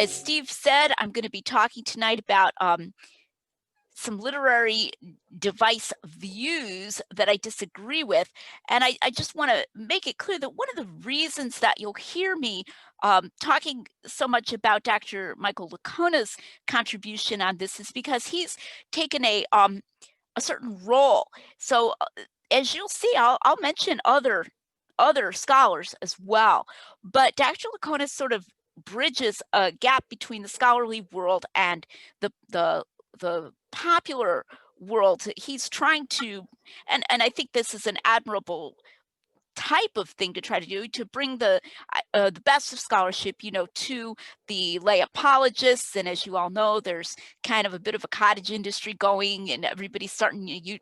as Steve said, I'm going to be talking tonight about some literary device views that I disagree with. And I just want to make it clear that one of the reasons that you'll hear me talking so much about Dr. Michael Licona's contribution on this is because he's taken a certain role. So as you'll see, I'll mention other scholars as well. But Dr. Licona sort of bridges a gap between the scholarly world and the popular world. He's trying to, and I think this is an admirable type of thing to try to do, to bring the best of scholarship, to the lay apologists. And as you all know, there's kind of a bit of a cottage industry going, and everybody's starting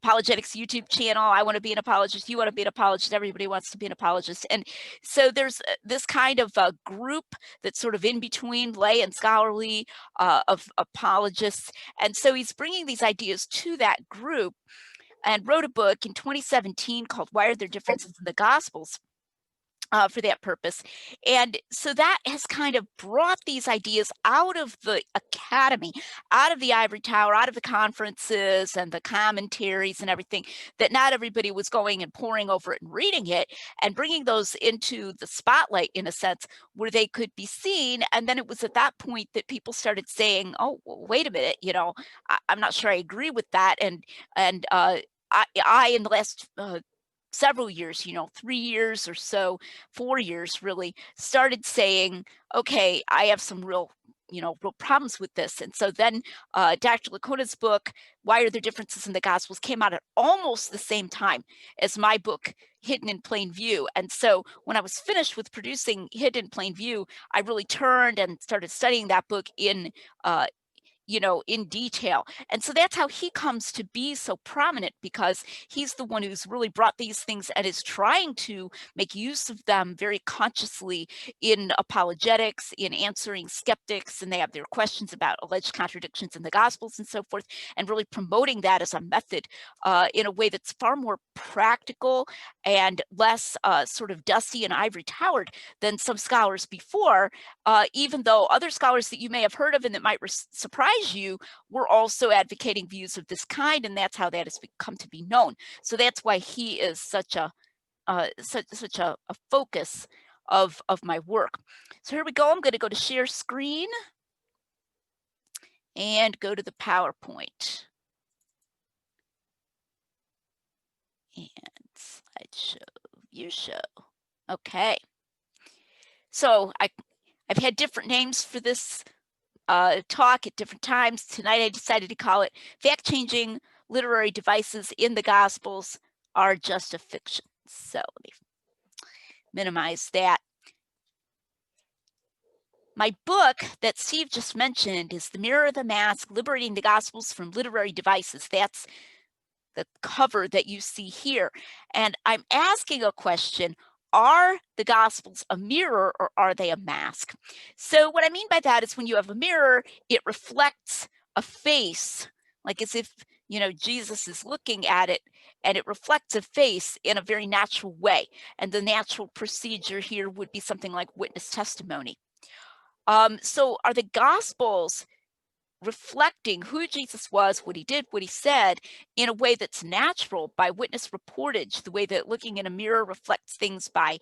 apologetics YouTube channel. I want to be an apologist. You want to be an apologist. Everybody wants to be an apologist. And so there's this kind of a group that's sort of in between lay and scholarly of apologists. And so he's bringing these ideas to that group, and wrote a book in 2017 called Why Are There Differences in the Gospels? For that purpose. And so that has kind of brought these ideas out of the academy, out of the ivory tower, out of the conferences and the commentaries and everything, that not everybody was going and poring over it and reading it, and bringing those into the spotlight in a sense where they could be seen. And then it was at that point that people started saying, oh, well, wait a minute, I'm not sure I agree with that. And I in the last several years, 3 years or so, 4 years really, started saying, okay, I have some real problems with this. And so then Dr. Licona's book, Why Are There Differences in the Gospels, came out at almost the same time as my book, Hidden in Plain View. And so when I was finished with producing Hidden in Plain View, I really turned and started studying that book in detail. And so that's how he comes to be so prominent, because he's the one who's really brought these things and is trying to make use of them very consciously in apologetics, in answering skeptics, and they have their questions about alleged contradictions in the Gospels and so forth, and really promoting that as a method in a way that's far more practical and less sort of dusty and ivory towered than some scholars before, even though other scholars that you may have heard of and that might surprise you were also advocating views of this kind, and that's how that has come to be known. So that's why he is such a focus of my work. So here we go. I'm going to go to share screen and go to the PowerPoint and slideshow, view show. Okay. So I've had different names for this talk at different times. Tonight I decided to call it Fact-Changing Literary Devices in the Gospels Are Just a Fiction. So let me minimize that. My book that Steve just mentioned is The Mirror of the Mask, Liberating the Gospels from Literary Devices. That's the cover that you see here. And I'm asking a question: are the Gospels a mirror, or are they a mask? So what I mean by that is, when you have a mirror, it reflects a face, like as if, Jesus is looking at it, and it reflects a face in a very natural way. And the natural procedure here would be something like witness testimony. So are the Gospels reflecting who Jesus was, what he did, what he said, in a way that's natural by witness reportage, the way that looking in a mirror reflects things by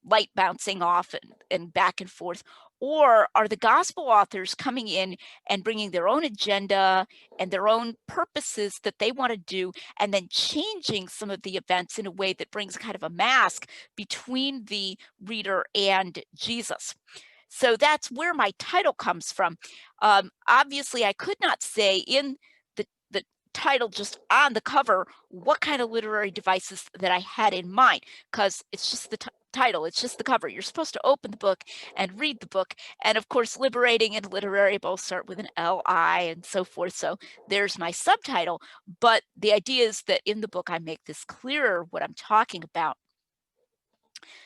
light bouncing off and back and forth? Or are the gospel authors coming in and bringing their own agenda and their own purposes that they want to do, and then changing some of the events in a way that brings kind of a mask between the reader and Jesus? So that's where my title comes from. Obviously, I could not say in the title, just on the cover, what kind of literary devices that I had in mind, because it's just the title, it's just the cover. You're supposed to open the book and read the book. And of course, liberating and literary both start with an L-I and so forth. So there's my subtitle. But the idea is that in the book, I make this clearer what I'm talking about.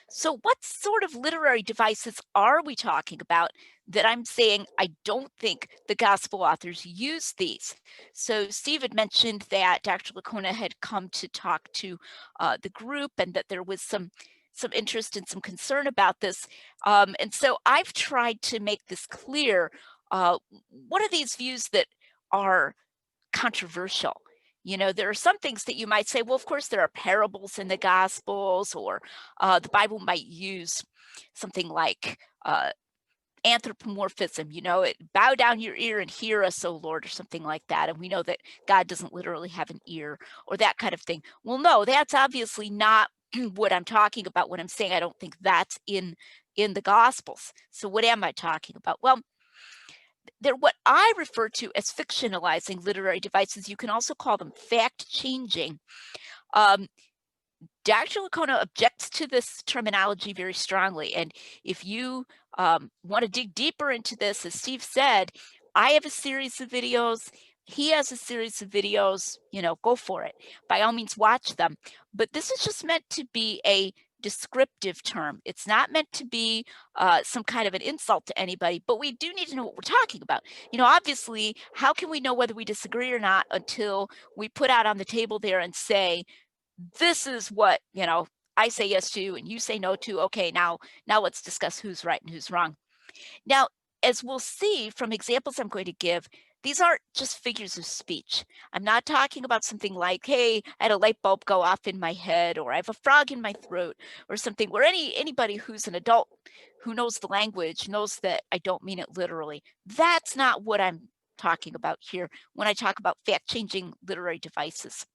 So what sort of literary devices are we talking about that I'm saying I don't think the gospel authors use these? So Steve had mentioned that Dr. Licona had come to talk to the group, and that there was some some interest and some concern about this. And so I've tried to make this clear. What are these views that are controversial? There are some things that you might say, well, of course, there are parables in the Gospels, or the Bible might use something like anthropomorphism, bow down your ear and hear us, O Lord, or something like that. And we know that God doesn't literally have an ear, or that kind of thing. Well, no, that's obviously not what I'm talking about when I'm saying I don't think that's in the Gospels. So what am I talking about? Well, they're what I refer to as fictionalizing literary devices. You can also call them fact-changing. Dr. Licona objects to this terminology very strongly. And if you want to dig deeper into this, as Steve said, I have a series of videos. He has a series of videos. Go for it. By all means, watch them. But this is just meant to be a descriptive term. It's not meant to be some kind of an insult to anybody, but we do need to know what we're talking about. Obviously, how can we know whether we disagree or not until we put out on the table there and say, this is what, I say yes to and you say no to. Okay, now let's discuss who's right and who's wrong. Now, as we'll see from examples I'm going to give, these aren't just figures of speech. I'm not talking about something like, hey, I had a light bulb go off in my head, or I have a frog in my throat, or something where anybody who's an adult who knows the language knows that I don't mean it literally. That's not what I'm talking about here when I talk about fact-changing literary devices.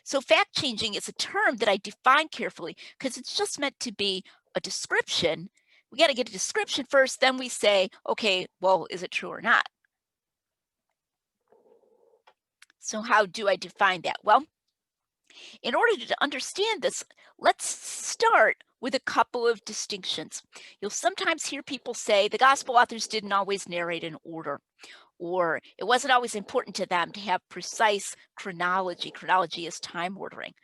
So fact-changing is a term that I define carefully because it's just meant to be a description. We got to get a description first, then we say, okay, well, is it true or not? So how do I define that? Well, in order to understand this, let's start with a couple of distinctions. You'll sometimes hear people say the gospel authors didn't always narrate in order, or it wasn't always important to them to have precise chronology. Chronology is time ordering.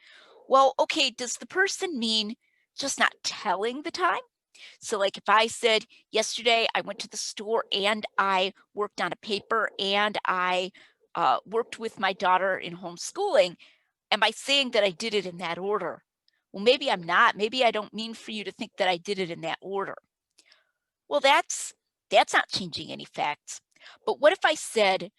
Well, okay, does the person mean just not telling the time? So like if I said, yesterday I went to the store and I worked on a paper and I worked with my daughter in homeschooling, am I saying that I did it in that order? Well, maybe I'm not. Maybe I don't mean for you to think that I did it in that order. Well, that's not changing any facts. But what if I said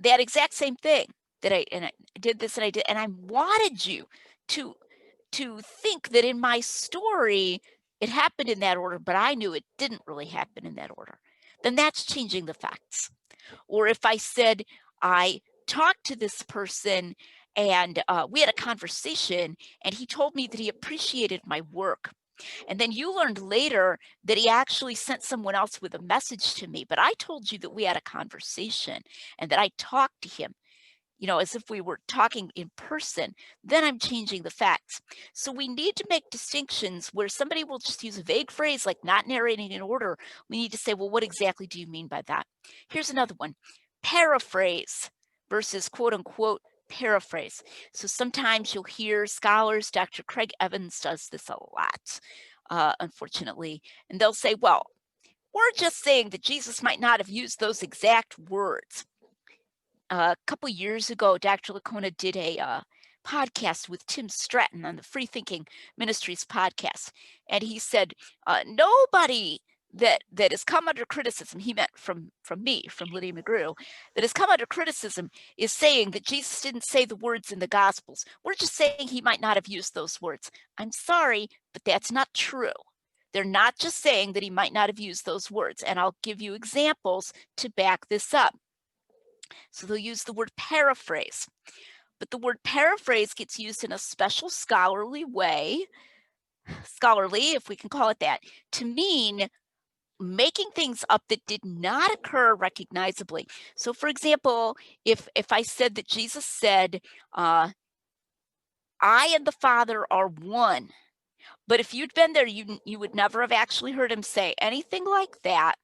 that exact same thing, that I did this and I did, and I wanted you to think that in my story it happened in that order, but I knew it didn't really happen in that order, then that's changing the facts. Or if I said I talked to this person and we had a conversation and he told me that he appreciated my work, and then you learned later that he actually sent someone else with a message to me, but I told you that we had a conversation and that I talked to him, as if we were talking in person, then I'm changing the facts. So we need to make distinctions where somebody will just use a vague phrase like not narrating in order. We need to say, well, what exactly do you mean by that? Here's another one: paraphrase versus quote unquote paraphrase. So sometimes you'll hear scholars, Dr. Craig Evans does this a lot, unfortunately, and they'll say, well, we're just saying that Jesus might not have used those exact words. A couple years ago, Dr. Licona did a podcast with Tim Stratton on the Free Thinking Ministries podcast, and he said, nobody that has come under criticism, he meant from me, from Lydia McGrew, that has come under criticism is saying that Jesus didn't say the words in the Gospels. We're just saying he might not have used those words. I'm sorry, but that's not true. They're not just saying that he might not have used those words, and I'll give you examples to back this up. So they'll use the word paraphrase, but the word paraphrase gets used in a special scholarly way, if we can call it that, to mean making things up that did not occur recognizably. So for example, if I said that Jesus said, I and the Father are one, but if you'd been there, you would never have actually heard him say anything like that.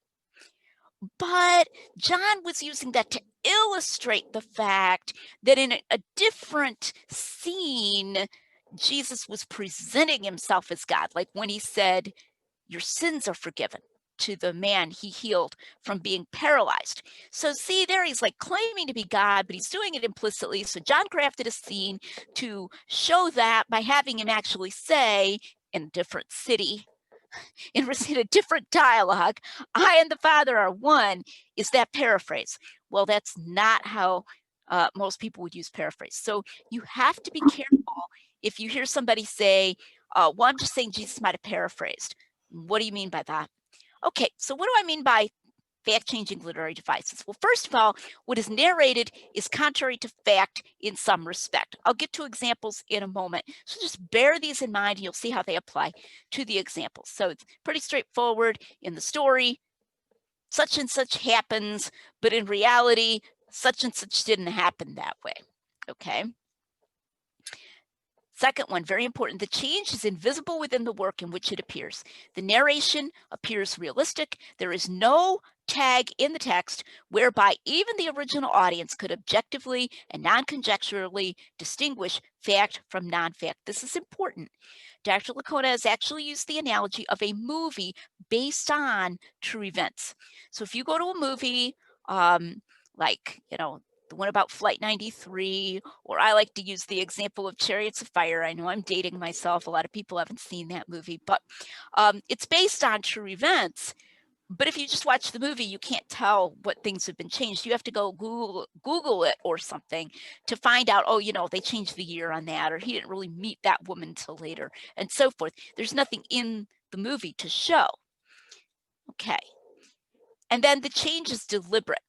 But John was using that to illustrate the fact that in a different scene, Jesus was presenting himself as God, like when he said, your sins are forgiven. to the man he healed from being paralyzed. So see there, he's like claiming to be God, but he's doing it implicitly. So John crafted a scene to show that by having him actually say in a different city, in a different dialogue, I and the Father are one. Is that paraphrase? Well, that's not how most people would use paraphrase. So you have to be careful if you hear somebody say, well, I'm just saying Jesus might have paraphrased. What do you mean by that? Okay, so what do I mean by fact-changing literary devices? Well, first of all, what is narrated is contrary to fact in some respect. I'll get to examples in a moment. So just bear these in mind and you'll see how they apply to the examples. So it's pretty straightforward. In the story, such and such happens, but in reality, such and such didn't happen that way. Okay. Second one, very important, the change is invisible within the work in which it appears. The narration appears realistic. There is no tag in the text whereby even the original audience could objectively and non-conjecturally distinguish fact from non-fact. This is important. Dr. Licona has actually used the analogy of a movie based on true events. So if you go to a movie, like, the one about Flight 93, or I like to use the example of Chariots of Fire. I know I'm dating myself. A lot of people haven't seen that movie, but it's based on true events. But if you just watch the movie, you can't tell what things have been changed. You have to go Google it or something to find out, oh, they changed the year on that, or he didn't really meet that woman until later, and so forth. There's nothing in the movie to show. Okay. And then the change is deliberate.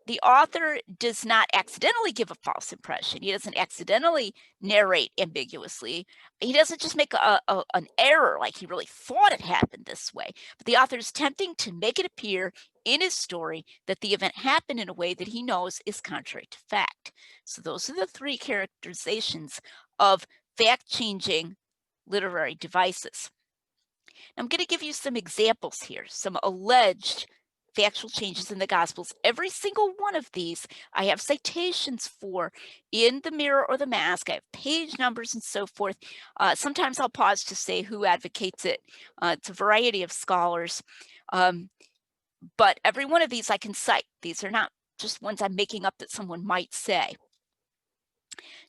The author does not accidentally give a false impression. He doesn't accidentally narrate ambiguously. He doesn't just make an error like he really thought it happened this way. But the author is attempting to make it appear in his story that the event happened in a way that he knows is contrary to fact. So those are the three characterizations of fact-changing literary devices. I'm going to give you some examples here, some alleged factual changes in the Gospels. Every single one of these I have citations for in the Mirror or the Mask. I have page numbers and so forth. Sometimes I'll pause to say who advocates it. It's a variety of scholars. But every one of these I can cite. These are not just ones I'm making up that someone might say.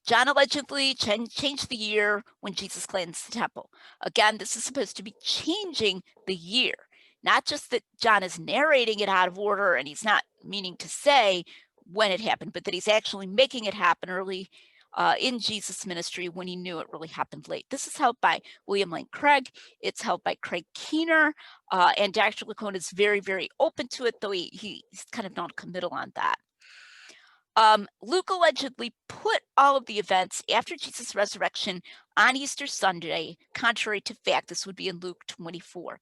John allegedly changed the year when Jesus cleansed the temple. Again, this is supposed to be changing the year. Not just that John is narrating it out of order and he's not meaning to say when it happened, but that he's actually making it happen early in Jesus' ministry when he knew it really happened late. This is held by William Lane Craig. It's held by Craig Keener. And Dr. Licona is very, very open to it, though he's kind of non-committal on that. Luke allegedly put all of the events after Jesus' resurrection on Easter Sunday, contrary to fact. This would be in Luke 24.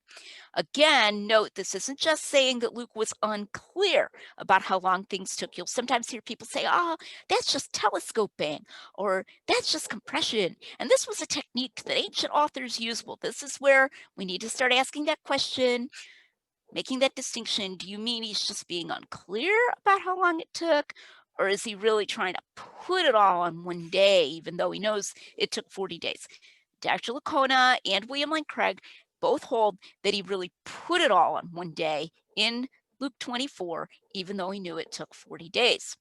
Again, note this isn't just saying that Luke was unclear about how long things took. You'll sometimes hear people say, oh, that's just telescoping, or that's just compression. And this was a technique that ancient authors used. Well, this is where we need to start asking that question, making that distinction. Do you mean he's just being unclear about how long it took? Or is he really trying to put it all on one day, even though he knows it took 40 days? Dr. Licona and William Lane Craig both hold that he really put it all on one day in Luke 24, even though he knew it took 40 days.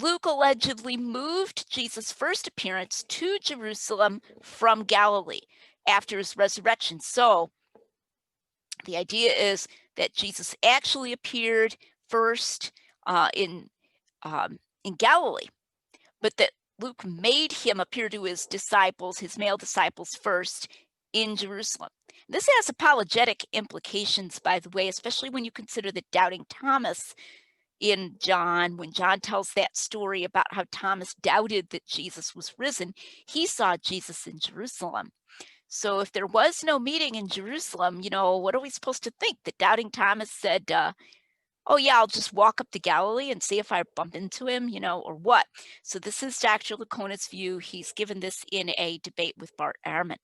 Luke allegedly moved Jesus' first appearance to Jerusalem from Galilee after his resurrection. So the idea is that Jesus actually appeared first in Galilee, but that Luke made him appear to his disciples, his male disciples, first in Jerusalem. This has apologetic implications, by the way, especially when you consider that doubting Thomas in John, when John tells that story about how Thomas doubted that Jesus was risen, he saw Jesus in Jerusalem. So if there was no meeting in Jerusalem, what are we supposed to think? That doubting Thomas said, oh yeah, I'll just walk up to Galilee and see if I bump into him, or what? So this is Dr. Licona's view. He's given this in a debate with Bart Ehrman.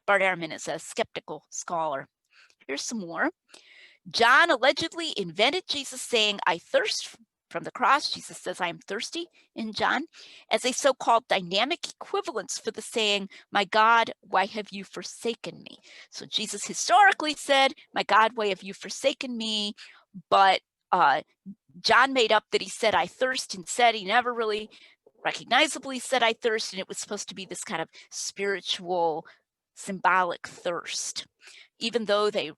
Bart Ehrman is a skeptical scholar. Here's some more. John allegedly invented Jesus saying, I thirst from the cross. Jesus says, I am thirsty in John, as a so-called dynamic equivalence for the saying, my God, why have you forsaken me? So Jesus historically said, my God, why have you forsaken me? But John made up that he said, I thirst, and said he never really recognizably said, I thirst, and it was supposed to be this kind of spiritual, symbolic thirst, even though they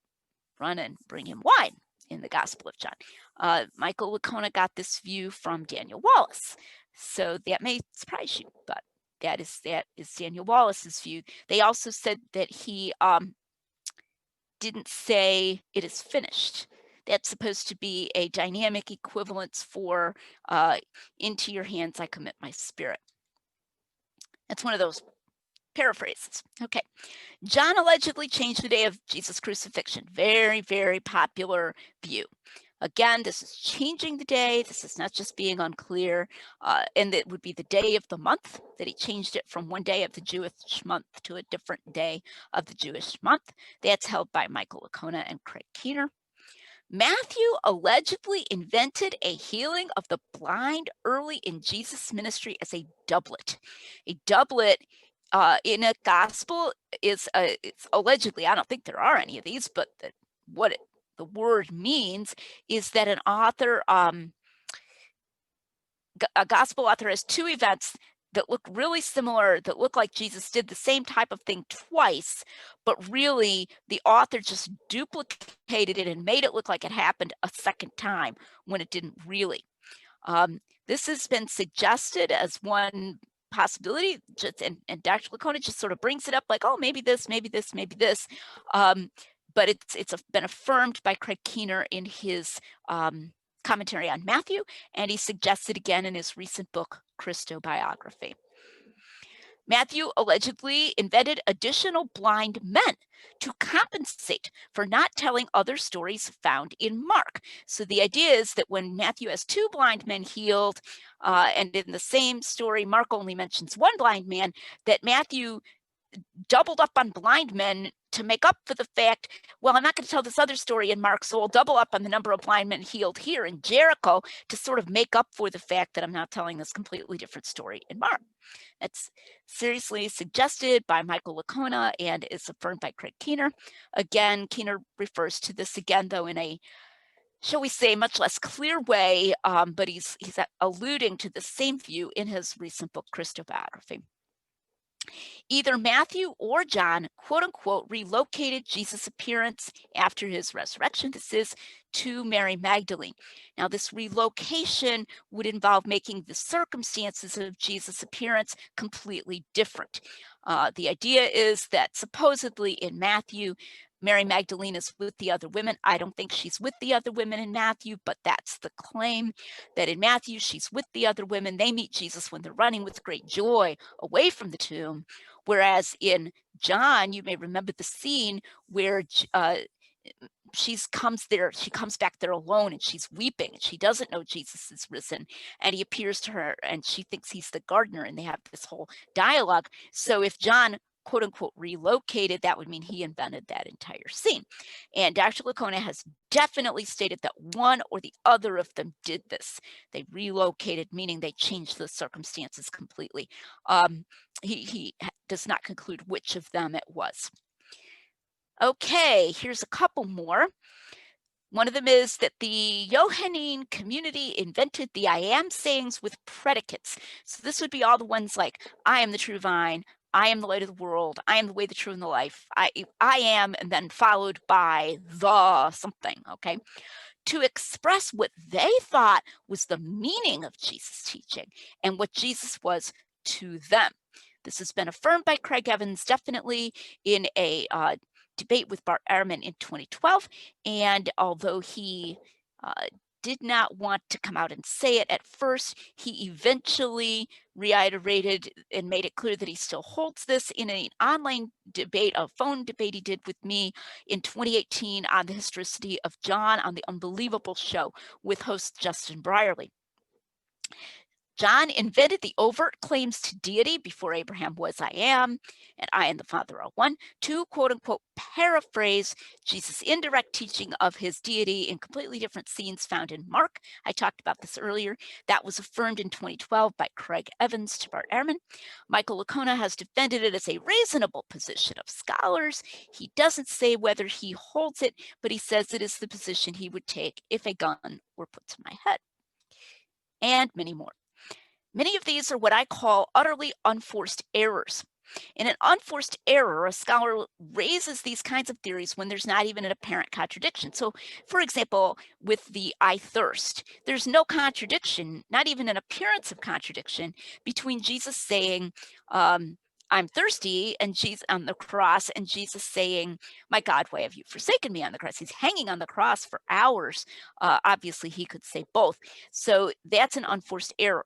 run and bring him wine in the Gospel of John. Michael Licona got this view from Daniel Wallace. So that may surprise you, but that is Daniel Wallace's view. They also said that he didn't say it is finished. That's supposed to be a dynamic equivalence for into your hands I commit my spirit. That's one of those paraphrases. Okay. John allegedly changed the day of Jesus' crucifixion. Very, very popular view. Again, this is changing the day. This is not just being unclear. And it would be the day of the month that he changed it from one day of the Jewish month to a different day of the Jewish month. That's held by Michael Licona and Craig Keener. Matthew allegedly invented a healing of the blind early in Jesus' ministry as a doublet. A doublet in a gospel is it's allegedly, I don't think there are any of these, but the word means is that an author, a gospel author has two events that look really similar, that look like Jesus did the same type of thing twice, but really the author just duplicated it and made it look like it happened a second time when it didn't really. This has been suggested as one possibility, and Dr. Licona just sort of brings it up like, oh, maybe this, maybe this, maybe this. But it's been affirmed by Craig Keener in his commentary on Matthew, and he suggests it again in his recent book, Christobiography. Matthew allegedly invented additional blind men to compensate for not telling other stories found in Mark. So the idea is that when Matthew has two blind men healed, and in the same story, Mark only mentions one blind man, that Matthew doubled up on blind men to make up for the fact, well, I'm not going to tell this other story in Mark, so I'll double up on the number of blind men healed here in Jericho to sort of make up for the fact that I'm not telling this completely different story in Mark. That's seriously suggested by Michael Licona and is affirmed by Craig Keener. Again, Keener refers to this again, though, in a, shall we say, much less clear way, but he's alluding to the same view in his recent book, Christobiography. Either Matthew or John, quote unquote, relocated Jesus' appearance after his resurrection. This is to Mary Magdalene. Now, this relocation would involve making the circumstances of Jesus' appearance completely different. The idea is that supposedly in Matthew, Mary Magdalene is with the other women. I don't think she's with the other women in Matthew, but that's the claim, that in Matthew, she's with the other women. They meet Jesus when they're running with great joy away from the tomb. Whereas in John, you may remember the scene where she comes back there alone and she's weeping and she doesn't know Jesus is risen, and he appears to her and she thinks he's the gardener, and they have this whole dialogue. So if John, quote unquote, relocated, that would mean he invented that entire scene. And Dr. Licona has definitely stated that one or the other of them did this. They relocated, meaning they changed the circumstances completely. He does not conclude which of them it was. Okay, here's a couple more. One of them is that the Johannine community invented the I am sayings with predicates. So this would be all the ones like, I am the true vine, I am the light of the world, I am the way, the truth, and the life, I am, and then followed by the something, okay? To express what they thought was the meaning of Jesus' teaching and what Jesus was to them. This has been affirmed by Craig Evans, definitely in a debate with Bart Ehrman in 2012. And although he did not want to come out and say it at first, he eventually reiterated and made it clear that he still holds this in an online debate, a phone debate he did with me in 2018 on the historicity of John on the Unbelievable Show with host Justin Brierley. John invented the overt claims to deity before Abraham was I am, and I and the Father are one, to quote unquote paraphrase Jesus' indirect teaching of his deity in completely different scenes found in Mark. I talked about this earlier. That was affirmed in 2012 by Craig Evans to Bart Ehrman. Michael Licona has defended it as a reasonable position of scholars. He doesn't say whether he holds it, but he says it is the position he would take if a gun were put to my head. And many more. Many of these are what I call utterly unforced errors. In an unforced error, a scholar raises these kinds of theories when there's not even an apparent contradiction. So, for example, with the I thirst, there's no contradiction, not even an appearance of contradiction, between Jesus saying, I'm thirsty, and Jesus on the cross, and Jesus saying, my God, why have you forsaken me on the cross? He's hanging on the cross for hours. Obviously, he could say both. So that's an unforced error.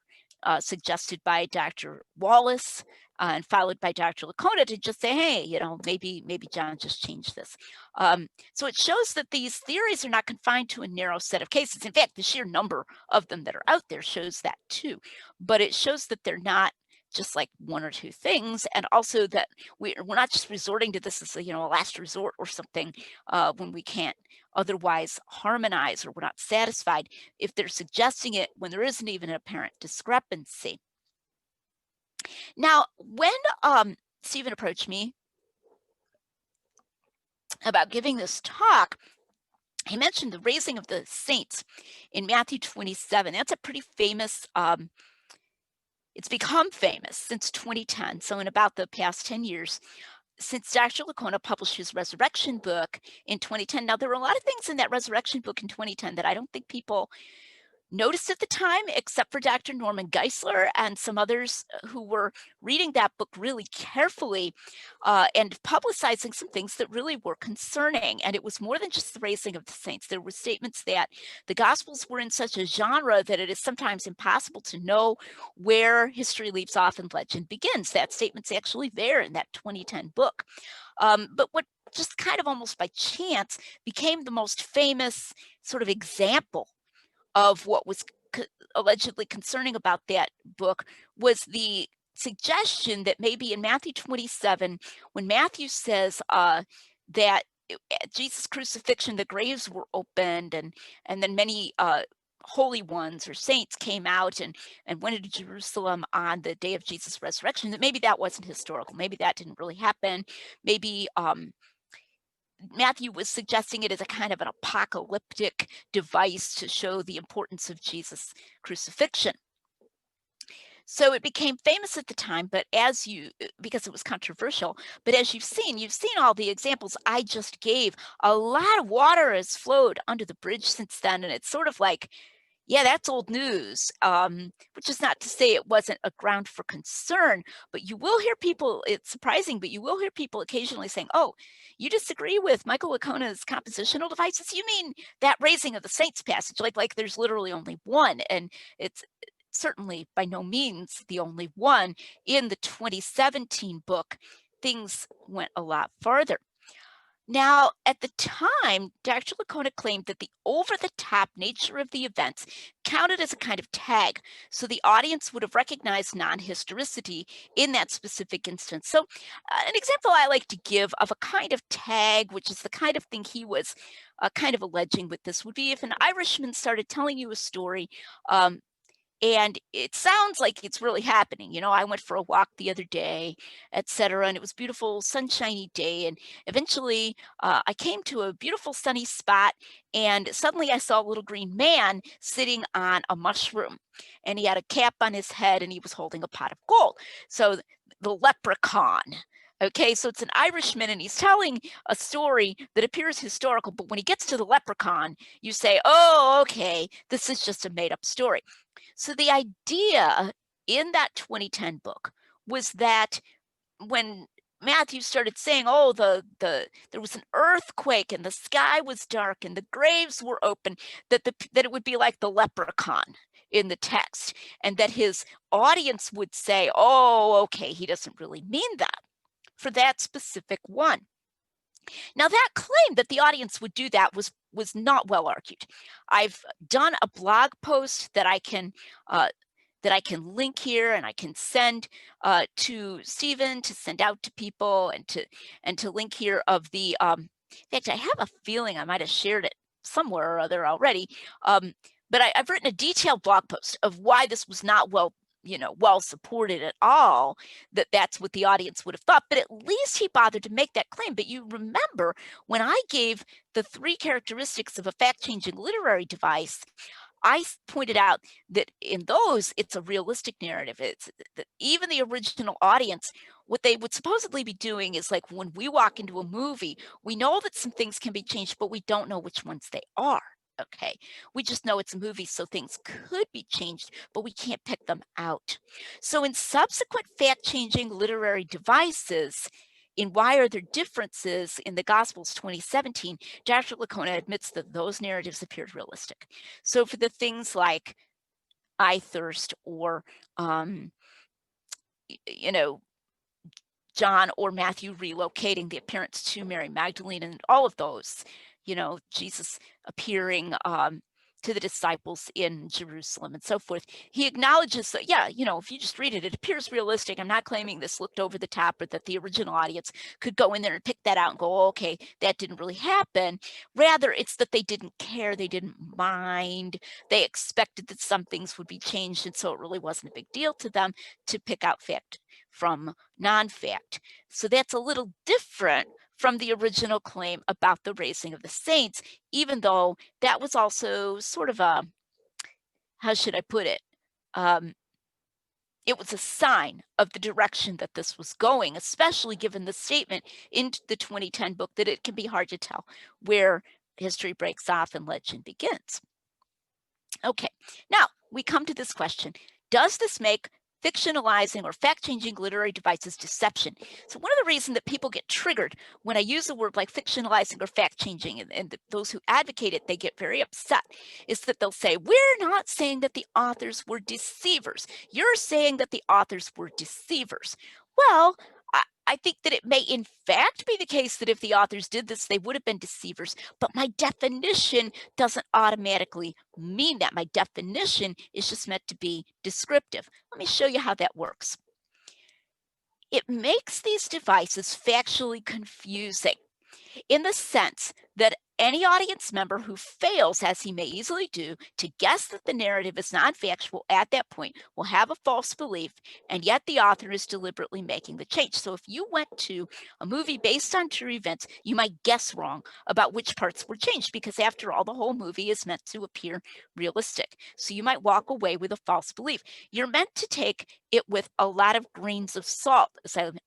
Suggested by Dr. Wallace and followed by Dr. Licona to just say, hey, maybe John just changed this. So it shows that these theories are not confined to a narrow set of cases. In fact, the sheer number of them that are out there shows that too. But it shows that they're not just like one or two things, and also that we're not just resorting to this as a last resort or something when we can't otherwise harmonize or we're not satisfied, if they're suggesting it when there isn't even an apparent discrepancy. Now, when Stephen approached me about giving this talk, he mentioned the raising of the saints in Matthew 27. That's a pretty famous, it's become famous since 2010, so in about the past 10 years. Since Dr. Licona published his resurrection book in 2010. Now, there were a lot of things in that resurrection book in 2010 that I don't think people noticed at the time, except for Dr. Norman Geisler and some others who were reading that book really carefully and publicizing some things that really were concerning. And it was more than just the raising of the saints. There were statements that the Gospels were in such a genre that it is sometimes impossible to know where history leaves off and legend begins. That statement's actually there in that 2010 book. But what just kind of almost by chance became the most famous sort of example of what was allegedly concerning about that book was the suggestion that maybe in Matthew 27, when Matthew says that at Jesus' crucifixion, the graves were opened and then many holy ones or saints came out and went into Jerusalem on the day of Jesus' resurrection, that maybe that wasn't historical. Maybe that didn't really happen. Maybe Matthew was suggesting it as a kind of an apocalyptic device to show the importance of Jesus' crucifixion. So it became famous at the time, but because it was controversial, but as you've seen all the examples I just gave. A lot of water has flowed under the bridge since then, and it's sort of like, yeah, that's old news, which is not to say it wasn't a ground for concern, but you will hear people, it's surprising, but you will hear people occasionally saying, oh, you disagree with Michael Licona's compositional devices? You mean that raising of the saints passage, like there's literally only one, and it's certainly by no means the only one. In the 2017 book, things went a lot farther. Now, at the time, Dr. Licona claimed that the over-the-top nature of the events counted as a kind of tag, so the audience would have recognized non-historicity in that specific instance. So an example I like to give of a kind of tag, which is the kind of thing he was kind of alleging with this, would be if an Irishman started telling you a story and it sounds like it's really happening. I went for a walk the other day, etc., and it was a beautiful sunshiny day. And eventually I came to a beautiful sunny spot, and suddenly I saw a little green man sitting on a mushroom, and he had a cap on his head, and he was holding a pot of gold. So the leprechaun. Okay, so it's an Irishman, and he's telling a story that appears historical, but when he gets to the leprechaun, you say, oh, okay, this is just a made-up story. So the idea in that 2010 book was that when Matthew started saying, oh, there was an earthquake and the sky was dark and the graves were open, that it would be like the leprechaun in the text, and that his audience would say, oh, okay, he doesn't really mean that for that specific one. Now, that claim that the audience would do that was not well argued. I've done a blog post that I can that I can link here and I can send to Stephen to send out to people and to link here of the in fact, I have a feeling I might have shared it somewhere or other already. But I've written a detailed blog post of why this was not well supported at all, that's what the audience would have thought. But at least he bothered to make that claim. But you remember when I gave the 3 characteristics of a fact-changing literary device, I pointed out that in those, it's a realistic narrative. It's that even the original audience, what they would supposedly be doing is like when we walk into a movie, we know that some things can be changed, but we don't know which ones they are. Okay, we just know it's a movie, so things could be changed, but we can't pick them out. So in subsequent fact-changing literary devices, in Why Are There Differences in the Gospels 2017, Dr. Licona admits that those narratives appeared realistic. So for the things like I thirst or, you know, John or Matthew relocating, the appearance to Mary Magdalene, and all of those, Jesus appearing to the disciples in Jerusalem and so forth. He acknowledges that, yeah, if you just read it, it appears realistic. I'm not claiming this looked over the top or that the original audience could go in there and pick that out and go, oh, okay, that didn't really happen. Rather, it's that they didn't care. They didn't mind. They expected that some things would be changed. And so it really wasn't a big deal to them to pick out fact from non-fact. So that's a little different from the original claim about the raising of the saints, even though that was also sort of a, how should I put it? It was a sign of the direction that this was going, especially given the statement in the 2010 book that it can be hard to tell where history breaks off and legend begins. Okay, now we come to this question. Does this make fictionalizing or fact-changing literary devices deception? So one of the reasons that people get triggered when I use a word like fictionalizing or fact-changing, and those who advocate it, they get very upset, is that they'll say, we're not saying that the authors were deceivers. You're saying that the authors were deceivers. Well, I think that it may in fact be the case that if the authors did this, they would have been deceivers, but my definition doesn't automatically mean that. My definition is just meant to be descriptive. Let me show you how that works. It makes these devices factually confusing in the sense that any audience member who fails, as he may easily do, to guess that the narrative is non-factual at that point will have a false belief, and yet the author is deliberately making the change. So if you went to a movie based on true events, you might guess wrong about which parts were changed, because after all, the whole movie is meant to appear realistic. So you might walk away with a false belief. You're meant to take it with a lot of grains of salt,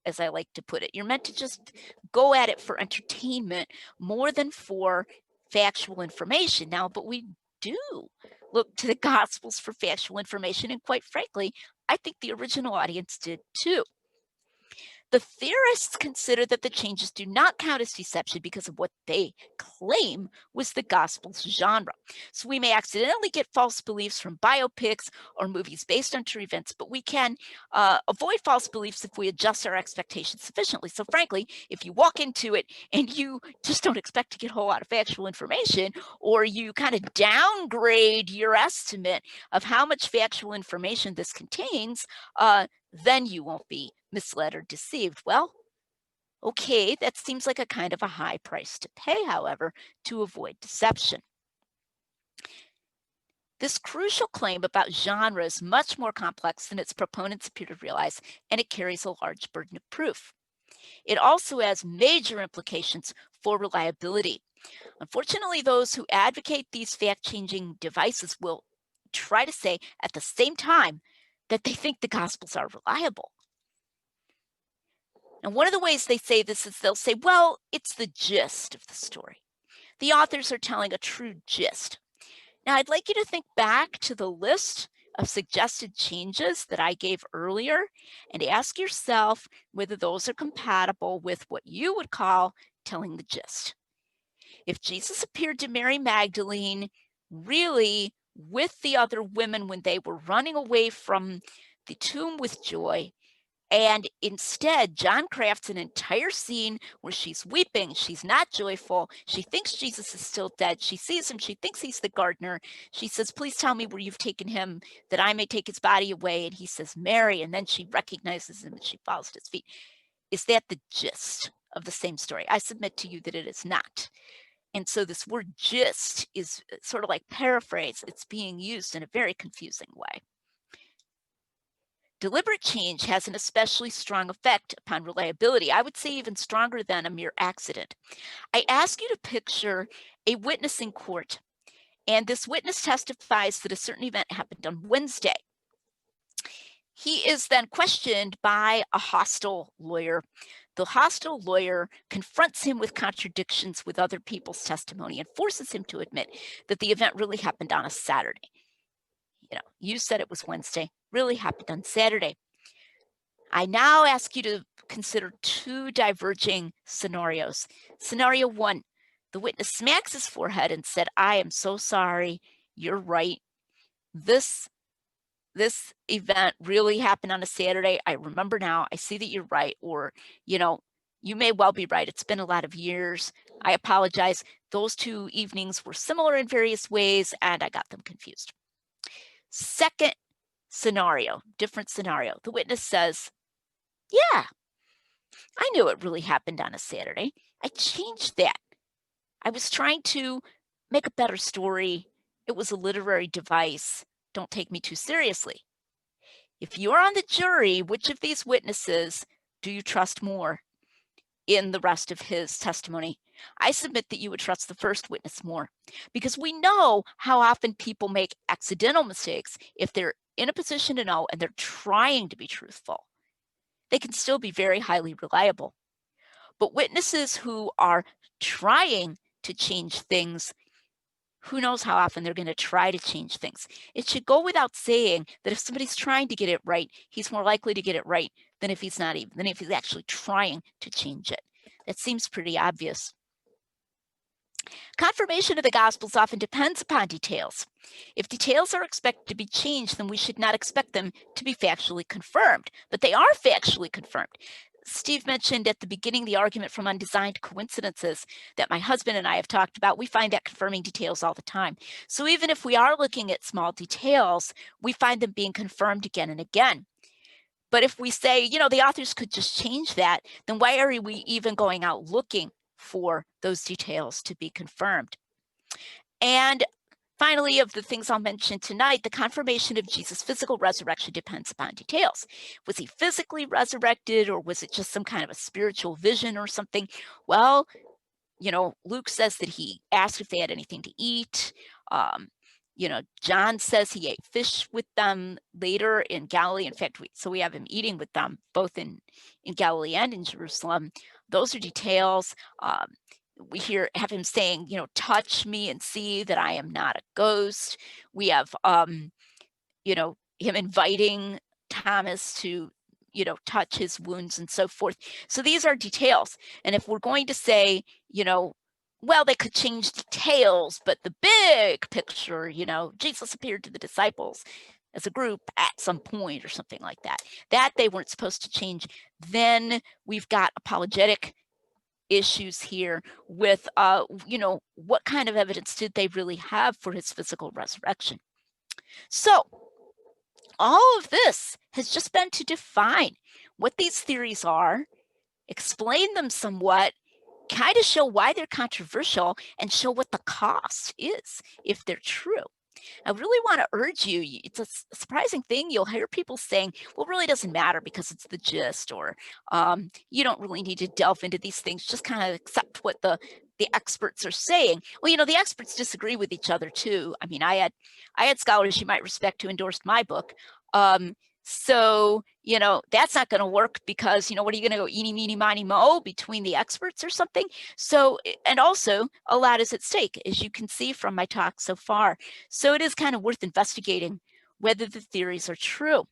as I like to put it. You're meant to just go at it for entertainment more than for factual information. Now, but we do look to the Gospels for factual information, and quite frankly, I think the original audience did too. The theorists consider that the changes do not count as deception because of what they claim was the Gospel's genre. So we may accidentally get false beliefs from biopics or movies based on true events, but we can avoid false beliefs if we adjust our expectations sufficiently. So frankly, if you walk into it and you just don't expect to get a whole lot of factual information, or you kind of downgrade your estimate of how much factual information this contains, then you won't be misled or deceived. Well, okay, that seems like a kind of a high price to pay, however, to avoid deception. This crucial claim about genre is much more complex than its proponents appear to realize, and it carries a large burden of proof. It also has major implications for reliability. Unfortunately, those who advocate these fact-changing devices will try to say at the same time that they think the Gospels are reliable. And one of the ways they say this is they'll say, well, it's the gist of the story. The authors are telling a true gist. Now, I'd like you to think back to the list of suggested changes that I gave earlier and ask yourself whether those are compatible with what you would call telling the gist. If Jesus appeared to Mary Magdalene really with the other women when they were running away from the tomb with joy, And instead, John crafts an entire scene where she's weeping. She's not joyful. She thinks Jesus is still dead. She sees him. She thinks he's the gardener. She says, please tell me where you've taken him, that I may take his body away. And he says, Mary. And then she recognizes him and she falls at his feet. Is that the gist of the same story? I submit to you that it is not. And so this word gist is sort of like paraphrase. It's being used in a very confusing way. Deliberate change has an especially strong effect upon reliability. I would say even stronger than a mere accident. I ask you to picture a witness in court, and this witness testifies that a certain event happened on Wednesday. He is then questioned by a hostile lawyer. The hostile lawyer confronts him with contradictions with other people's testimony and forces him to admit that the event really happened on a Saturday. You said it was Wednesday, really happened on Saturday. I now ask you to consider two diverging scenarios. Scenario one, the witness smacks his forehead and said, I am so sorry, you're right. This event really happened on a Saturday. I remember now, I see that you're right. Or, you may well be right. It's been a lot of years. I apologize. Those two evenings were similar in various ways, and I got them confused. Second scenario, different scenario. The witness says, yeah, I knew it really happened on a Saturday. I changed that. I was trying to make a better story. It was a literary device. Don't take me too seriously. If you're on the jury, which of these witnesses do you trust more in the rest of his testimony? I submit that you would trust the first witness more, because we know how often people make accidental mistakes. If they're in a position to know and they're trying to be truthful, they can still be very highly reliable. But witnesses who are trying to change things, who knows how often they're going to try to change things. It should go without saying that if somebody's trying to get it right, he's more likely to get it right than if he's not even, than if he's actually trying to change it. That seems pretty obvious. Confirmation of the Gospels often depends upon details. If details are expected to be changed, then we should not expect them to be factually confirmed, but they are factually confirmed. Steve mentioned at the beginning the argument from Undesigned Coincidences that my husband and I have talked about. We find that confirming details all the time. So even if we are looking at small details, we find them being confirmed again and again. But if we say, the authors could just change that, then why are we even going out looking for those details to be confirmed? And finally, of the things I'll mention tonight, the confirmation of Jesus' physical resurrection depends upon details. Was he physically resurrected, or was it just some kind of a spiritual vision or something? Well, Luke says that he asked if they had anything to eat. John says he ate fish with them later in Galilee. In fact, we have him eating with them both in Galilee and in Jerusalem. Those are details. We have him saying, touch me and see that I am not a ghost. We have, him inviting Thomas to, touch his wounds and so forth. So these are details. And if we're going to say, well, they could change details, but the big picture, Jesus appeared to the disciples as a group at some point or something like that, that they weren't supposed to change, then we've got apologetic issues here with, what kind of evidence did they really have for his physical resurrection? So all of this has just been to define what these theories are, explain them somewhat, kind of show why they're controversial, and show what the cost is if they're true. I really want to urge you, it's a surprising thing, you'll hear people saying, well, it really doesn't matter because it's the gist, or you don't really need to delve into these things, just kind of accept what the experts are saying. Well, the experts disagree with each other too. I mean, I had scholars you might respect who endorsed my book. So, that's not going to work because, what are you going to go eeny, meeny, miny, mo between the experts or something? So, and also a lot is at stake, as you can see from my talk so far. So it is kind of worth investigating whether the theories are true.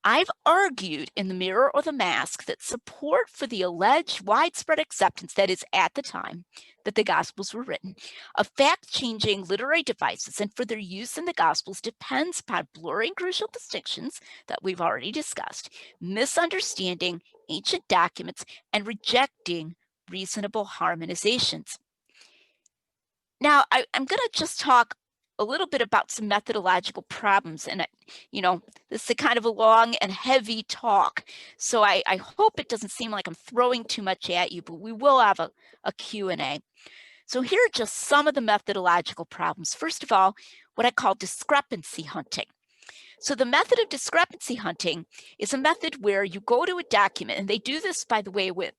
I've argued in The Mirror or the Mask that support for the alleged widespread acceptance that is at the time that the Gospels were written of fact-changing literary devices and for their use in the Gospels depends upon blurring crucial distinctions that we've already discussed, misunderstanding ancient documents, and rejecting reasonable harmonizations. Now, I'm going to just talk a little bit about some methodological problems. And, this is a kind of a long and heavy talk. So I hope it doesn't seem like I'm throwing too much at you, but we will have a Q&A. So here are just some of the methodological problems. First of all, what I call discrepancy hunting. So the method of discrepancy hunting is a method where you go to a document, and they do this, by the way, with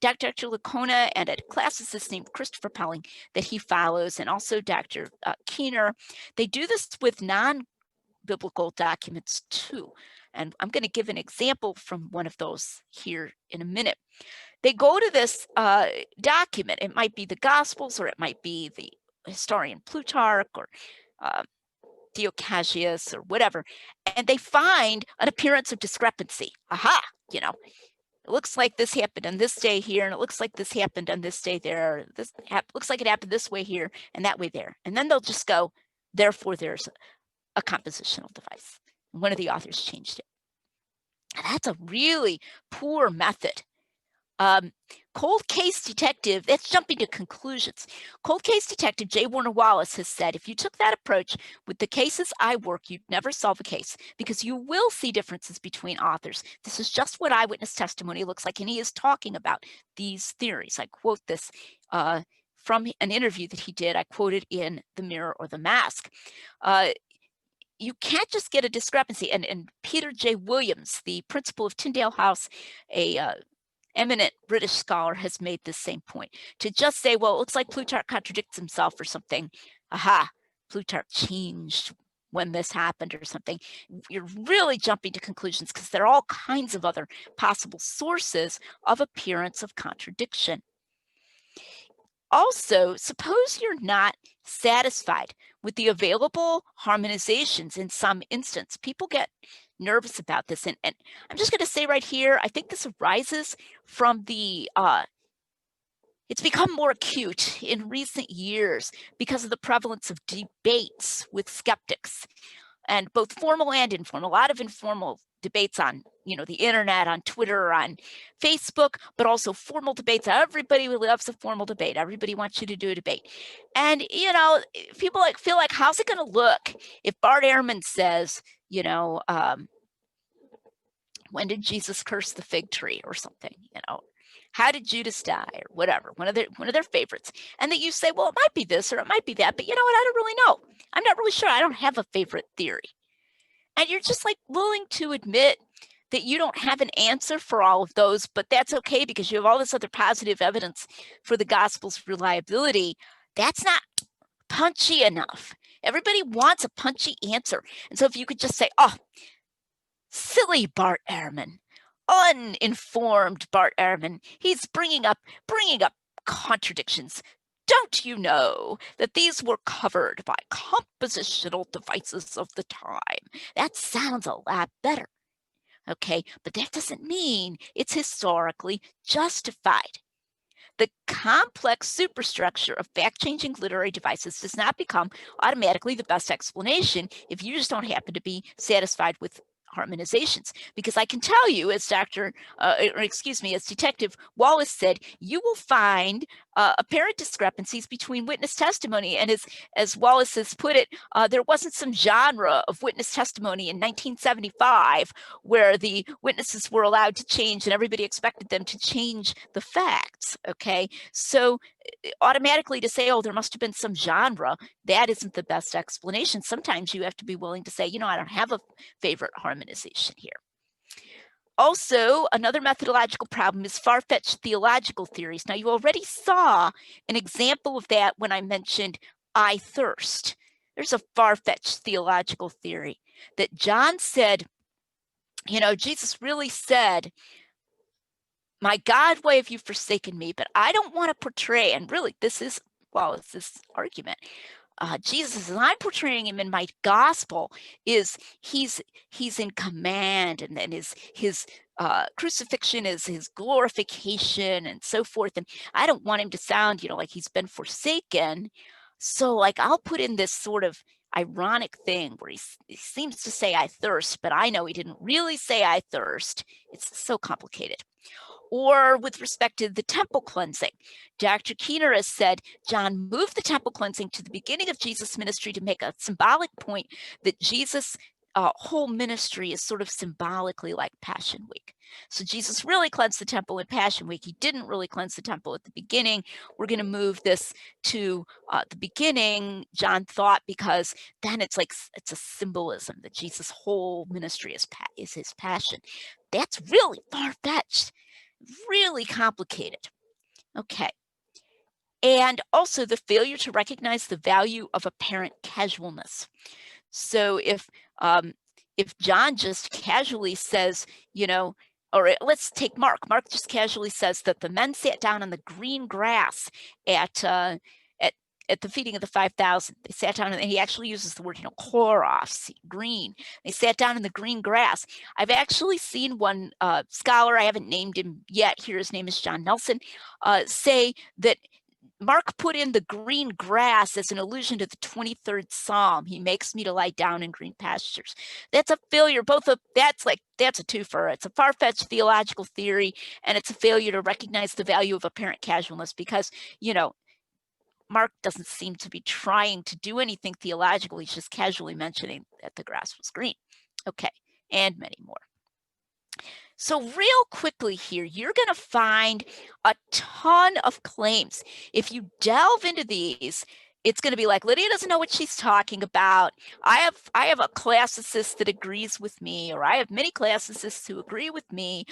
Dr. Licona and a classicist named Christopher Pelling that he follows, and also Dr. Keener. They do this with non-biblical documents too. And I'm going to give an example from one of those here in a minute. They go to this document. It might be the Gospels, or it might be the historian Plutarch, or Theocasius, or whatever, and they find an appearance of discrepancy. Aha, it looks like this happened on this day here, and it looks like this happened on this day there. This looks like it happened this way here and that way there. And then they'll just go, therefore, there's a compositional device. One of the authors changed it. And that's a really poor method. Cold case detective, that's jumping to conclusions. Cold case detective J. Warner Wallace has said, if you took that approach with the cases I work, you'd never solve a case because you will see differences between authors. This is just what eyewitness testimony looks like, and he is talking about these theories. I quote this from an interview that he did. I quoted in The Mirror or the Mask. You can't just get a discrepancy. And Peter J. Williams, the principal of Tyndale House, a eminent British scholar, has made this same point. To just say, well, it looks like Plutarch contradicts himself or something. Aha, Plutarch changed when this happened or something. You're really jumping to conclusions because there are all kinds of other possible sources of appearance of contradiction. Also, suppose you're not satisfied with the available harmonizations in some instance. People get nervous about this. And I'm just going to say right here, I think this arises from the, it's become more acute in recent years because of the prevalence of debates with skeptics, and both formal and informal, a lot of informal debates on, the internet, on Twitter, on Facebook, but also formal debates. Everybody loves a formal debate. Everybody wants you to do a debate. And, people feel like, how's it going to look if Bart Ehrman says, when did Jesus curse the fig tree or something, how did Judas die, or whatever, one of their favorites, and that you say, well, it might be this or it might be that, but you know what, I don't really know. I'm not really sure. I don't have a favorite theory. And you're just willing to admit that you don't have an answer for all of those, but that's okay because you have all this other positive evidence for the gospel's reliability. That's not punchy enough. Everybody wants a punchy answer. And so if you could just say, oh, silly Bart Ehrman, uninformed Bart Ehrman, he's bringing up contradictions. Don't you know that these were covered by compositional devices of the time? That sounds a lot better. Okay, but that doesn't mean it's historically justified. The complex superstructure of fact-changing literary devices does not become automatically the best explanation if you just don't happen to be satisfied with harmonizations. Because I can tell you, as Detective Wallace said, you will find apparent discrepancies between witness testimony. And as Wallace has put it, there wasn't some genre of witness testimony in 1975 where the witnesses were allowed to change and everybody expected them to change the facts. Okay, so automatically to say, oh, there must have been some genre, that isn't the best explanation. Sometimes you have to be willing to say, I don't have a favorite harmonization here. Also, another methodological problem is far-fetched theological theories. Now, you already saw an example of that when I mentioned I thirst. There's a far-fetched theological theory that John said, Jesus really said, my God, why have you forsaken me? But I don't want to portray, and really this is Wallace's argument, Jesus, as I'm portraying him in my gospel, is he's in command, and then his crucifixion is his glorification and so forth. And I don't want him to sound, like he's been forsaken. So like I'll put in this sort of ironic thing where he seems to say I thirst, but I know he didn't really say I thirst. It's so complicated. Or with respect to the temple cleansing, Dr. Keener has said John moved the temple cleansing to the beginning of Jesus' ministry to make a symbolic point that Jesus' whole ministry is sort of symbolically like Passion Week. So Jesus really cleansed the temple in Passion Week. He didn't really cleanse the temple at the beginning. We're going to move this to the beginning, John thought, because then it's a symbolism that Jesus' whole ministry is his passion. That's really far-fetched. Really complicated. Okay. And also the failure to recognize the value of apparent casualness. So if John just casually says, or let's take Mark. Mark just casually says that the men sat down on the green grass at the feeding of the 5,000. They sat down, and he actually uses the word, chloros, green. They sat down in the green grass. I've actually seen one scholar, I haven't named him yet, here his name is John Nelson, say that Mark put in the green grass as an allusion to the 23rd Psalm. He makes me to lie down in green pastures. That's a failure. That's a twofer. It's a far-fetched theological theory, and it's a failure to recognize the value of apparent casualness because, Mark doesn't seem to be trying to do anything theological. He's just casually mentioning that the grass was green. Okay, and many more. So real quickly here, you're going to find a ton of claims. If you delve into these, it's going to be like, Lydia doesn't know what she's talking about. I have a classicist that agrees with me, or I have many classicists who agree with me,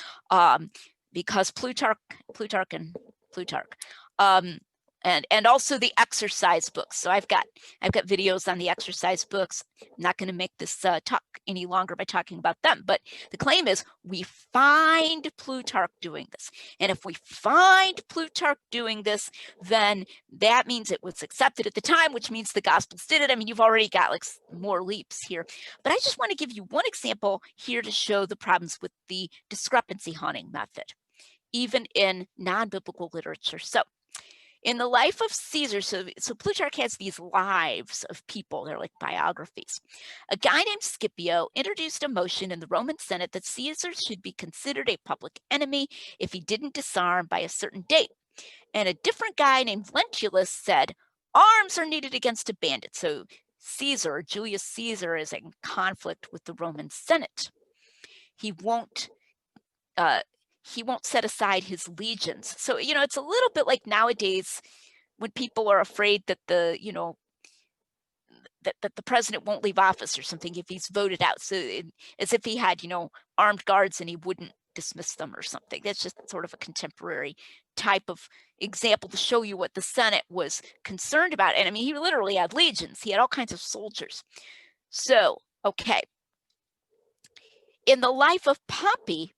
because Plutarch. And also the exercise books. So I've got videos on the exercise books. I'm not going to make this talk any longer by talking about them, but the claim is we find Plutarch doing this. And if we find Plutarch doing this, then that means it was accepted at the time, which means the Gospels did it. I mean, you've already got like more leaps here, but I just want to give you one example here to show the problems with the discrepancy hunting method, even in non-biblical literature. So in the life of Caesar, so Plutarch has these lives of people. They're like biographies. A guy named Scipio introduced a motion in the Roman Senate that Caesar should be considered a public enemy if he didn't disarm by a certain date. And a different guy named Lentulus said, arms are needed against a bandit. So Julius Caesar, is in conflict with the Roman Senate. He won't set aside his legions. So, it's a little bit like nowadays when people are afraid that the president won't leave office or something if he's voted out. So as if he had, armed guards and he wouldn't dismiss them or something. That's just sort of a contemporary type of example to show you what the Senate was concerned about. And I mean, he literally had legions. He had all kinds of soldiers. So, okay. In the life of Pompey,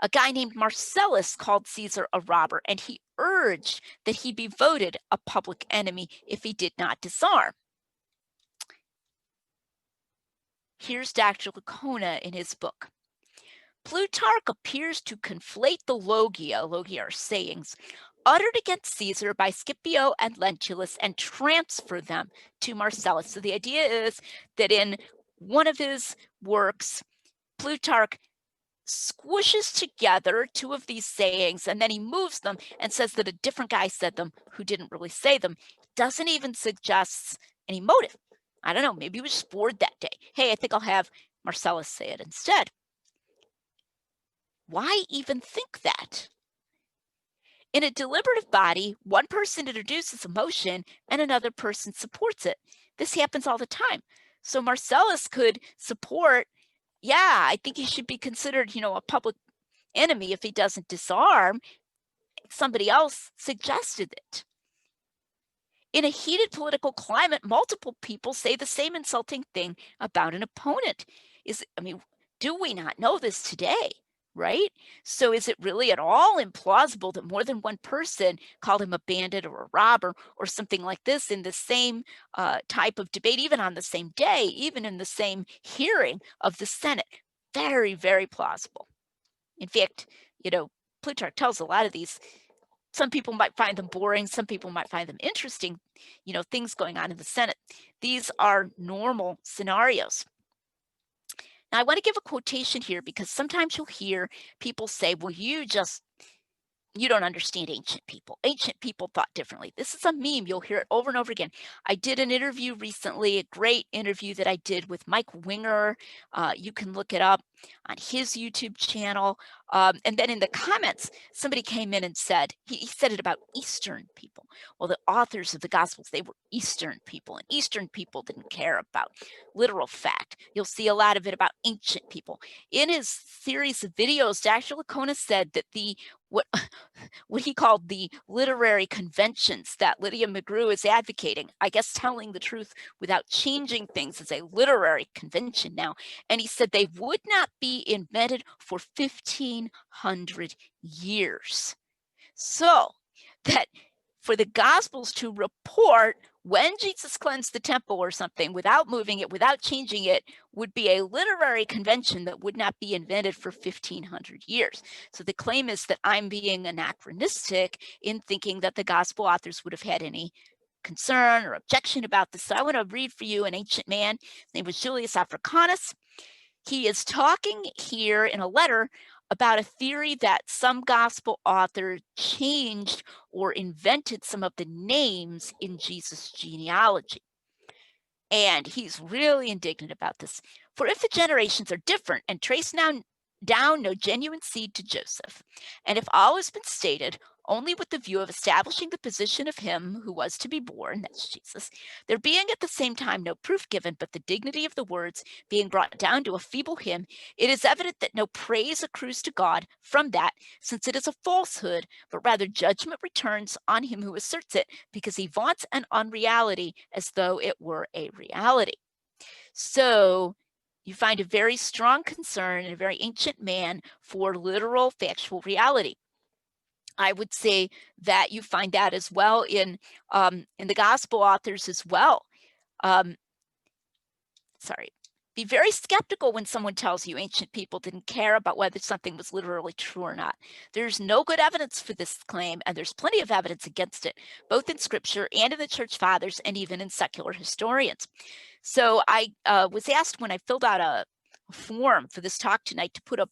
a guy named Marcellus called Caesar a robber, and he urged that he be voted a public enemy if he did not disarm. Here's Dr. Licona in his book. Plutarch appears to conflate the logia are sayings, uttered against Caesar by Scipio and Lentulus and transfer them to Marcellus. So the idea is that in one of his works, Plutarch squishes together two of these sayings, and then he moves them and says that a different guy said them who didn't really say them. Doesn't even suggest any motive. I don't know, maybe he was just bored that day. Hey, I think I'll have Marcellus say it instead. Why even think that? In a deliberative body, one person introduces a motion and another person supports it. This happens all the time. So Marcellus could support, yeah, I think he should be considered, a public enemy if he doesn't disarm. Somebody else suggested it. In a heated political climate, multiple people say the same insulting thing about an opponent. Do we not know this today? right? So is it really at all implausible that more than one person called him a bandit or a robber or something like this in the same type of debate, even on the same day, even in the same hearing of the Senate? Very, very plausible. In fact, Plutarch tells a lot of these. Some people might find them boring. Some people might find them interesting, things going on in the Senate. These are normal scenarios. Now, I want to give a quotation here because sometimes you'll hear people say, well, you don't understand ancient people. Ancient people thought differently. This is a meme. You'll hear it over and over again. I did an interview recently, a great interview that I did with Mike Winger. You can look it up on his YouTube channel. And then in the comments, somebody came in and said, he said it about Eastern people. Well, the authors of the Gospels, they were Eastern people, and Eastern people didn't care about literal fact. You'll see a lot of it about ancient people. In his series of videos, Dr. Licona said that what he called the literary conventions that Lydia McGrew is advocating, I guess telling the truth without changing things, is a literary convention now. And he said they would not be invented for 1,500 years. So that for the Gospels to report when Jesus cleansed the temple or something without moving it, without changing it, would be a literary convention that would not be invented for 1,500 years. So the claim is that I'm being anachronistic in thinking that the Gospel authors would have had any concern or objection about this. So I want to read for you an ancient man. His name was Julius Africanus. He is talking here in a letter about a theory that some gospel author changed or invented some of the names in Jesus' genealogy. And he's really indignant about this. For if the generations are different and trace down no genuine seed to Joseph, and if all has been stated only with the view of establishing the position of him who was to be born, that's Jesus, there being at the same time no proof given, but the dignity of the words being brought down to a feeble hymn, it is evident that no praise accrues to God from that, since it is a falsehood, but rather judgment returns on him who asserts it, because he vaunts an unreality as though it were a reality. So you find a very strong concern in a very ancient man for literal factual reality. I would say that you find that as well in the gospel authors as well. Be very skeptical when someone tells you ancient people didn't care about whether something was literally true or not. There's no good evidence for this claim, and there's plenty of evidence against it, both in scripture and in the church fathers and even in secular historians. So I was asked when I filled out a form for this talk tonight to put a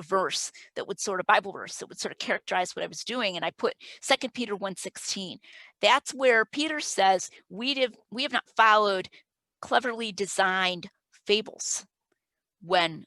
verse that would sort of Bible verse that would sort of characterize what I was doing, and I put 2 Peter 1:16. That's where Peter says we have not followed cleverly designed fables when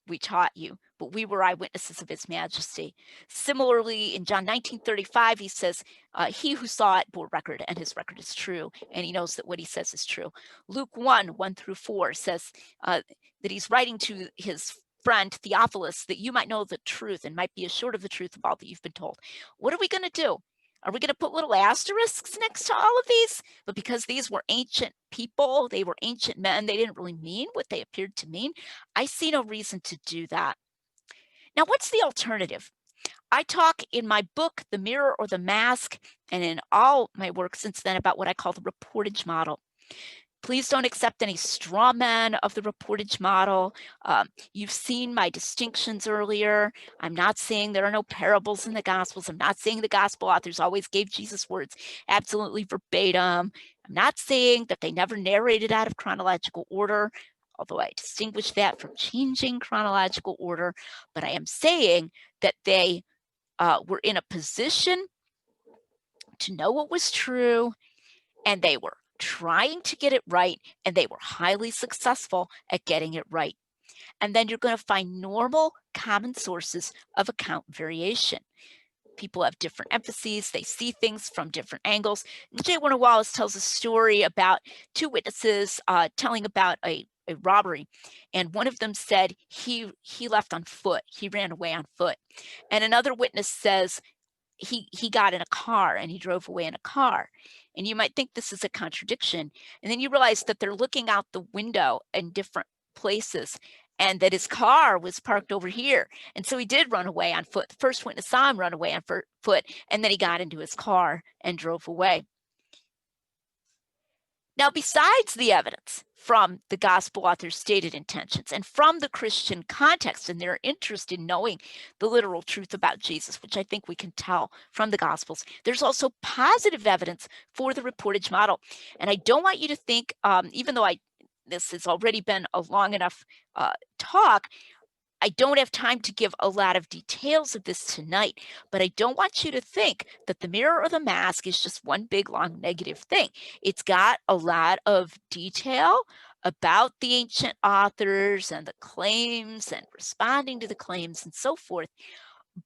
we taught you, but we were eyewitnesses of his majesty. Similarly, in John 19:35, he says, he who saw it bore record, and his record is true, and he knows that what he says is true. Luke 1:1-4 says that he's writing to his friend Theophilus that you might know the truth and might be assured of the truth of all that you've been told. What are we going to do? Are we going to put little asterisks next to all of these? But because these were ancient people, they were ancient men, they didn't really mean what they appeared to mean. I see no reason to do that. Now, what's the alternative? I talk in my book, The Mirror or the Mask, and in all my work since then about what I call the reportage model. Please don't accept any straw men of the reportage model. You've seen my distinctions earlier. I'm not saying there are no parables in the Gospels. I'm not saying the Gospel authors always gave Jesus' words absolutely verbatim. I'm not saying that they never narrated out of chronological order, although I distinguish that from changing chronological order. But I am saying that they were in a position to know what was true, and they were trying to get it right, and they were highly successful at getting it right. And then you're going to find normal common sources of account variation. People have different emphases. They see things from different angles. J. Warner Wallace tells a story about two witnesses telling about a robbery. And one of them said he left on foot. He ran away on foot. And another witness says he got in a car and he drove away in a car. And you might think this is a contradiction. And then you realize that they're looking out the window in different places. and that his car was parked over here. And so he did run away on foot. The first witness saw him run away on foot, and then he got into his car and drove away. Now, besides the evidence from the gospel author's stated intentions and from the Christian context and their interest in knowing the literal truth about Jesus, which I think we can tell from the gospels, there's also positive evidence for the reportage model. And I don't want you to think, even though this has already been a long enough talk, I don't have time to give a lot of details of this tonight, but I don't want you to think that the mirror or the mask is just one big long negative thing. It's got a lot of detail about the ancient authors and the claims and responding to the claims and so forth.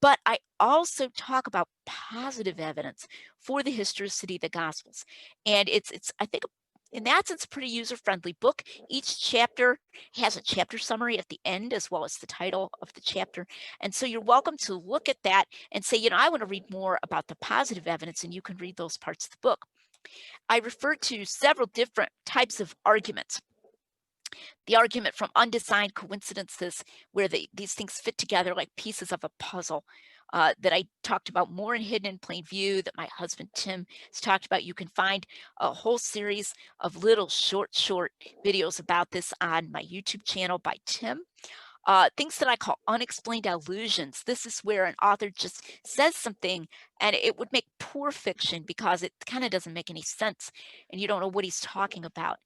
But I also talk about positive evidence for the historicity of the Gospels. And it's I think, in that sense, a pretty user-friendly book. Each chapter has a chapter summary at the end, as well as the title of the chapter. And so you're welcome to look at that and say, I want to read more about the positive evidence, and you can read those parts of the book. I referred to several different types of arguments. The argument from undesigned coincidences, where these things fit together like pieces of a puzzle, that I talked about more in Hidden in Plain View, that my husband Tim has talked about. You can find a whole series of little short videos about this on my YouTube channel by Tim. Things that I call unexplained allusions. This is where an author just says something and it would make poor fiction because it kind of doesn't make any sense and you don't know what he's talking about.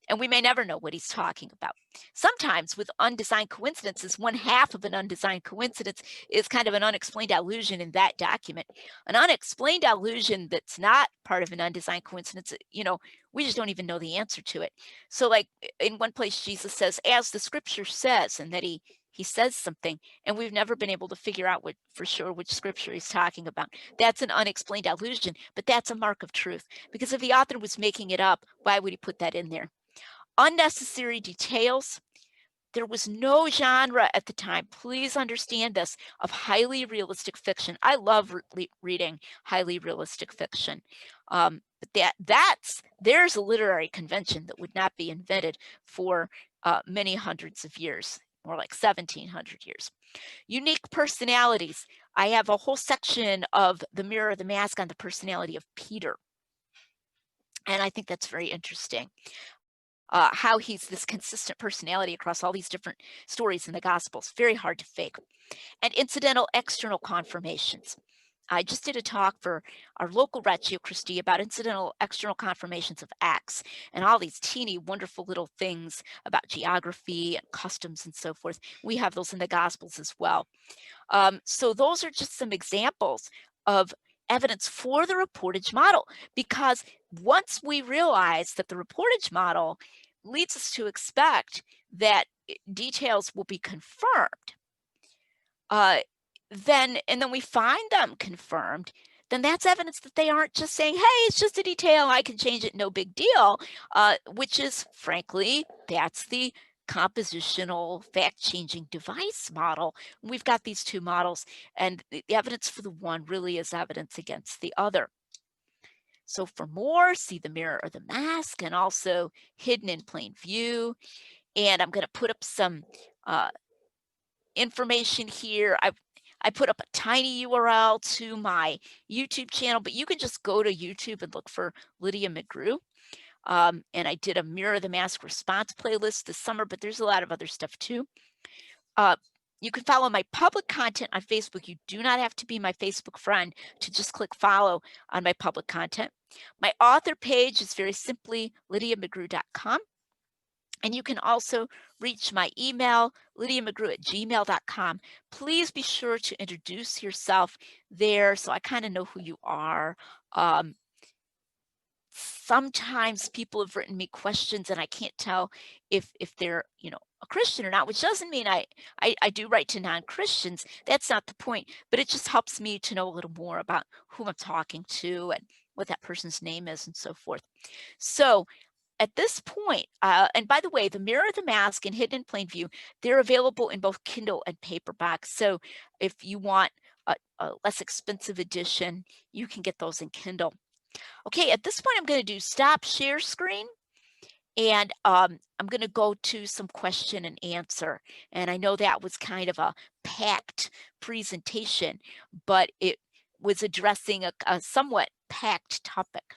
And we may never know what he's talking about. Sometimes with undesigned coincidences, one half of an undesigned coincidence is kind of an unexplained allusion in that document. An unexplained allusion that's not part of an undesigned coincidence, we just don't even know the answer to it. So like in one place, Jesus says, as the scripture says, and that he says something, and we've never been able to figure out for sure which scripture he's talking about. That's an unexplained allusion, but that's a mark of truth, because if the author was making it up, why would he put that in there? Unnecessary details. There was no genre at the time, please understand this, of highly realistic fiction. I love reading highly realistic fiction. But there's a literary convention that would not be invented for many hundreds of years, more like 1700 years. Unique personalities. I have a whole section of The Mirror, the Mask on the personality of Peter. And I think that's very interesting. How he's this consistent personality across all these different stories in the Gospels. Very hard to fake. And incidental external confirmations. I just did a talk for our local Ratio Christi about incidental external confirmations of Acts and all these teeny wonderful little things about geography and customs and so forth. We have those in the Gospels as well. So those are just some examples of evidence for the reportage model, because once we realize that the reportage model leads us to expect that details will be confirmed, then we find them confirmed, then that's evidence that they aren't just saying, hey, it's just a detail, I can change it, no big deal, which is, frankly, that's the compositional fact-changing device model. We've got these two models, and the evidence for the one really is evidence against the other. So for more, see The Mirror or the Mask, and also Hidden in Plain View. And I'm going to put up some information here. I put up a tiny URL to my YouTube channel, but you can just go to YouTube and look for Lydia McGrew. And I did a Mirror the Mask response playlist this summer, but there's a lot of other stuff too. You can follow my public content on Facebook. You do not have to be my Facebook friend to just click follow on my public content. My author page is very simply lydiamcgrew.com. And you can also reach my email, lydiamcgrew@gmail.com. Please be sure to introduce yourself there so I kind of know who you are. Sometimes people have written me questions and I can't tell if they're, a Christian or not, which doesn't mean I do write to non-Christians. That's not the point, but it just helps me to know a little more about who I'm talking to and what that person's name is and so forth. So at this point, and by the way, The Mirror, the Mask, and Hidden in Plain View, they're available in both Kindle and paperback. So if you want a less expensive edition, you can get those in Kindle. Okay, at this point, I'm going to do stop share screen. And I'm going to go to some question and answer. And I know that was kind of a packed presentation, but it was addressing a somewhat packed topic.